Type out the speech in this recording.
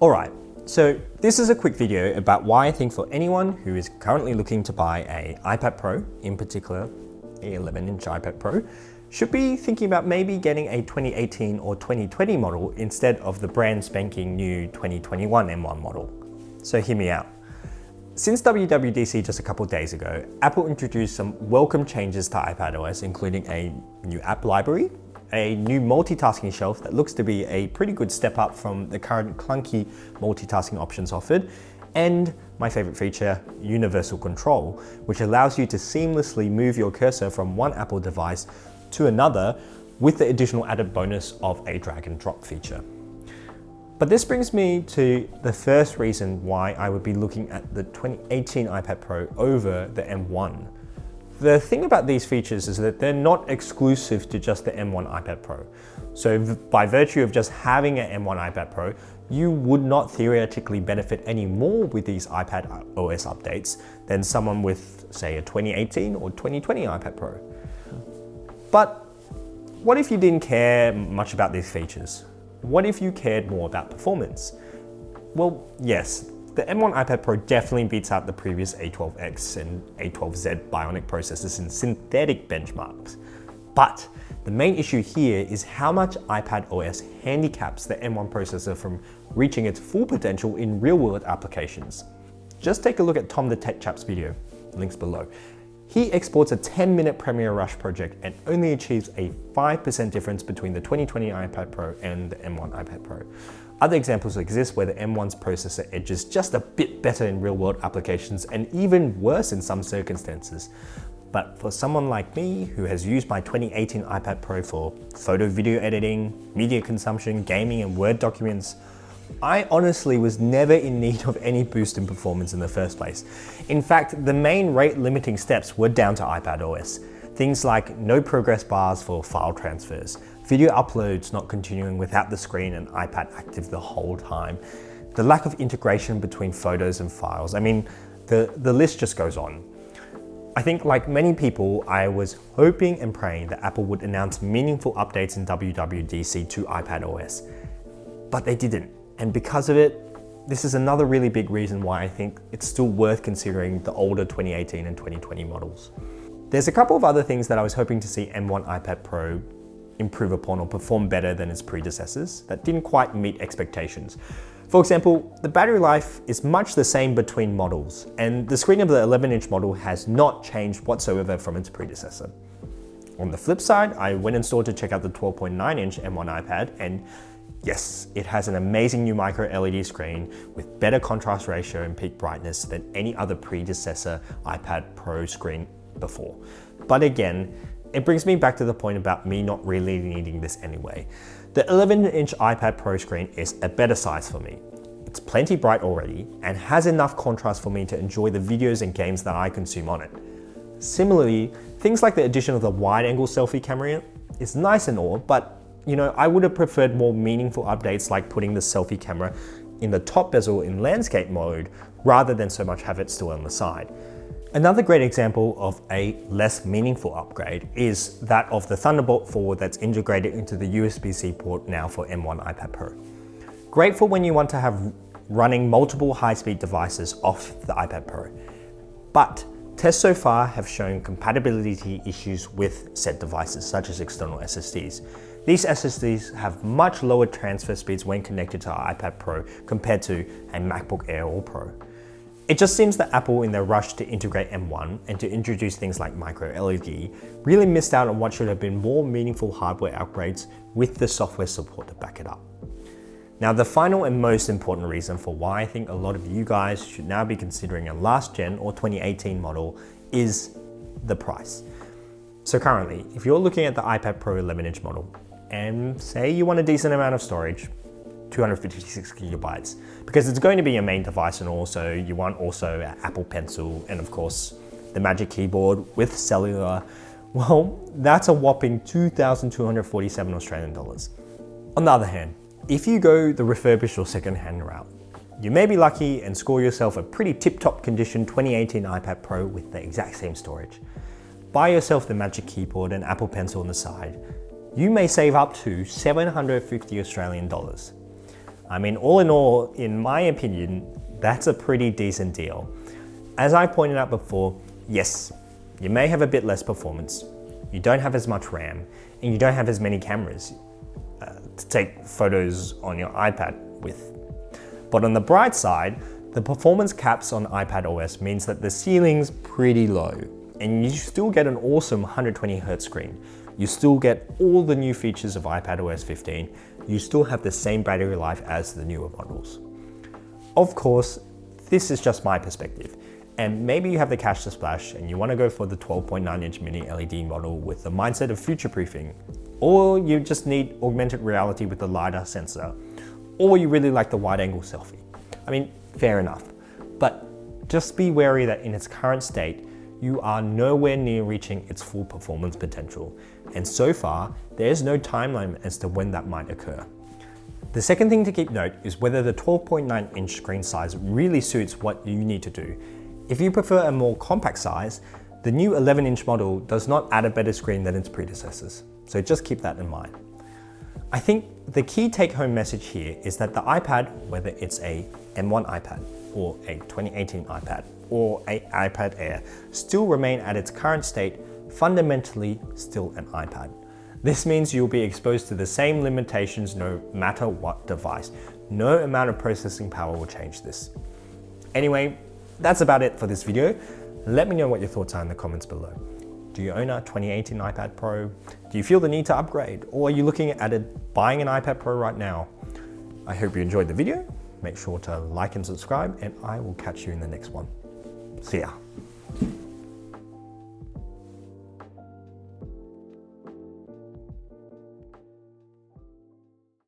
Alright, so this is a quick video about why I think for anyone who is currently looking to buy an iPad Pro, in particular a 11-inch iPad Pro, should be thinking about maybe getting a 2018 or 2020 model instead of the brand spanking new 2021 M1 model. So hear me out. Since WWDC just a couple of days ago, Apple introduced some welcome changes to iPadOS, including a new app library, a new multitasking shelf that looks to be a pretty good step up from the current clunky multitasking options offered, and my favorite feature, universal control, which allows you to seamlessly move your cursor from one Apple device to another with the additional added bonus of a drag and drop feature. But this brings me to the first reason why I would be looking at the 2018 iPad Pro over the M1. The thing about these features is that they're not exclusive to just the M1 iPad Pro. So by virtue of just having an M1 iPad Pro, you would not theoretically benefit any more with these iPad OS updates than someone with, say, a 2018 or 2020 iPad Pro. But what if you didn't care much about these features? What if you cared more about performance? Well, yes, the M1 iPad Pro definitely beats out the previous A12X and A12Z Bionic processors in synthetic benchmarks. But the main issue here is how much iPad OS handicaps the M1 processor from reaching its full potential in real-world applications. Just take a look at Tom the Tech Chap's video, links below. He exports a 10-minute Premiere Rush project and only achieves a 5% difference between the 2020 iPad Pro and the M1 iPad Pro. Other examples exist where the M1's processor edges just a bit better in real-world applications and even worse in some circumstances. But for someone like me, who has used my 2018 iPad Pro for photo video editing, media consumption, gaming, and Word documents, I honestly was never in need of any boost in performance in the first place. In fact, the main rate-limiting steps were down to iPadOS. Things like no progress bars for file transfers, video uploads not continuing without the screen and iPad active the whole time, the lack of integration between photos and files. I mean, the list just goes on. I think, like many people, I was hoping and praying that Apple would announce meaningful updates in WWDC to iPadOS, but they didn't. And because of it, this is another really big reason why I think it's still worth considering the older 2018 and 2020 models. There's a couple of other things that I was hoping to see M1 iPad Pro improve upon or perform better than its predecessors that didn't quite meet expectations. For example, the battery life is much the same between models, and the screen of the 11-inch model has not changed whatsoever from its predecessor. On the flip side, I went in store to check out the 12.9-inch M1 iPad, and yes, it has an amazing new micro LED screen with better contrast ratio and peak brightness than any other predecessor iPad Pro screen before. But again, it brings me back to the point about me not really needing this anyway. The 11-inch iPad Pro screen is a better size for me. It's plenty bright already and has enough contrast for me to enjoy the videos and games that I consume on it. Similarly, things like the addition of the wide-angle selfie camera is nice and all, but I would have preferred more meaningful updates like putting the selfie camera in the top bezel in landscape mode rather than so much have it still on the side. Another great example of a less meaningful upgrade is that of the Thunderbolt 4 that's integrated into the USB-C port now for M1 iPad Pro. Great for when you want to have running multiple high-speed devices off the iPad Pro. But tests so far have shown compatibility issues with said devices, such as external SSDs. These SSDs have much lower transfer speeds when connected to our iPad Pro compared to a MacBook Air or Pro. It just seems that Apple, in their rush to integrate M1 and to introduce things like micro LED, really missed out on what should have been more meaningful hardware upgrades with the software support to back it up. Now, the final and most important reason for why I think a lot of you guys should now be considering a last gen or 2018 model is the price. So currently, if you're looking at the iPad Pro 11-inch model, and say you want a decent amount of storage, 256 gigabytes, because it's going to be your main device, and also you want also an Apple Pencil and of course the Magic Keyboard with cellular, well, that's a whopping 2,247 Australian dollars. On the other hand, if you go the refurbished or second-hand route, you may be lucky and score yourself a pretty tip-top condition 2018 iPad Pro with the exact same storage. Buy yourself the Magic Keyboard and Apple Pencil on the side. You may save up to 750 Australian dollars. I mean, all in all, in my opinion, that's a pretty decent deal. As I pointed out before, yes, you may have a bit less performance, you don't have as much RAM, and you don't have as many cameras to take photos on your iPad with. But on the bright side, the performance caps on iPad OS means that the ceiling's pretty low, and you still get an awesome 120Hz screen. You still get all the new features of iPad OS 15. You still have the same battery life as the newer models. Of course, this is just my perspective, and maybe you have the cash to splash and you want to go for the 12.9-inch mini LED model with the mindset of future-proofing, or you just need augmented reality with the LiDAR sensor, or you really like the wide-angle selfie. I mean, fair enough, but just be wary that in its current state, you are nowhere near reaching its full performance potential, and so far, there is no timeline as to when that might occur. The second thing to keep note is whether the 12.9-inch screen size really suits what you need to do. If you prefer a more compact size, the new 11-inch model does not add a better screen than its predecessors, so just keep that in mind. I think the key take-home message here is that the iPad, whether it's a M1 iPad or a 2018 iPad or an iPad Air, still remain at its current state, fundamentally still an iPad. This means you'll be exposed to the same limitations no matter what device. No amount of processing power will change this. Anyway, that's about it for this video. Let me know what your thoughts are in the comments below. Do you own a 2018 iPad Pro? Do you feel the need to upgrade? Or are you looking at buying an iPad Pro right now? I hope you enjoyed the video. Make sure to like and subscribe, and I will catch you in the next one. See ya.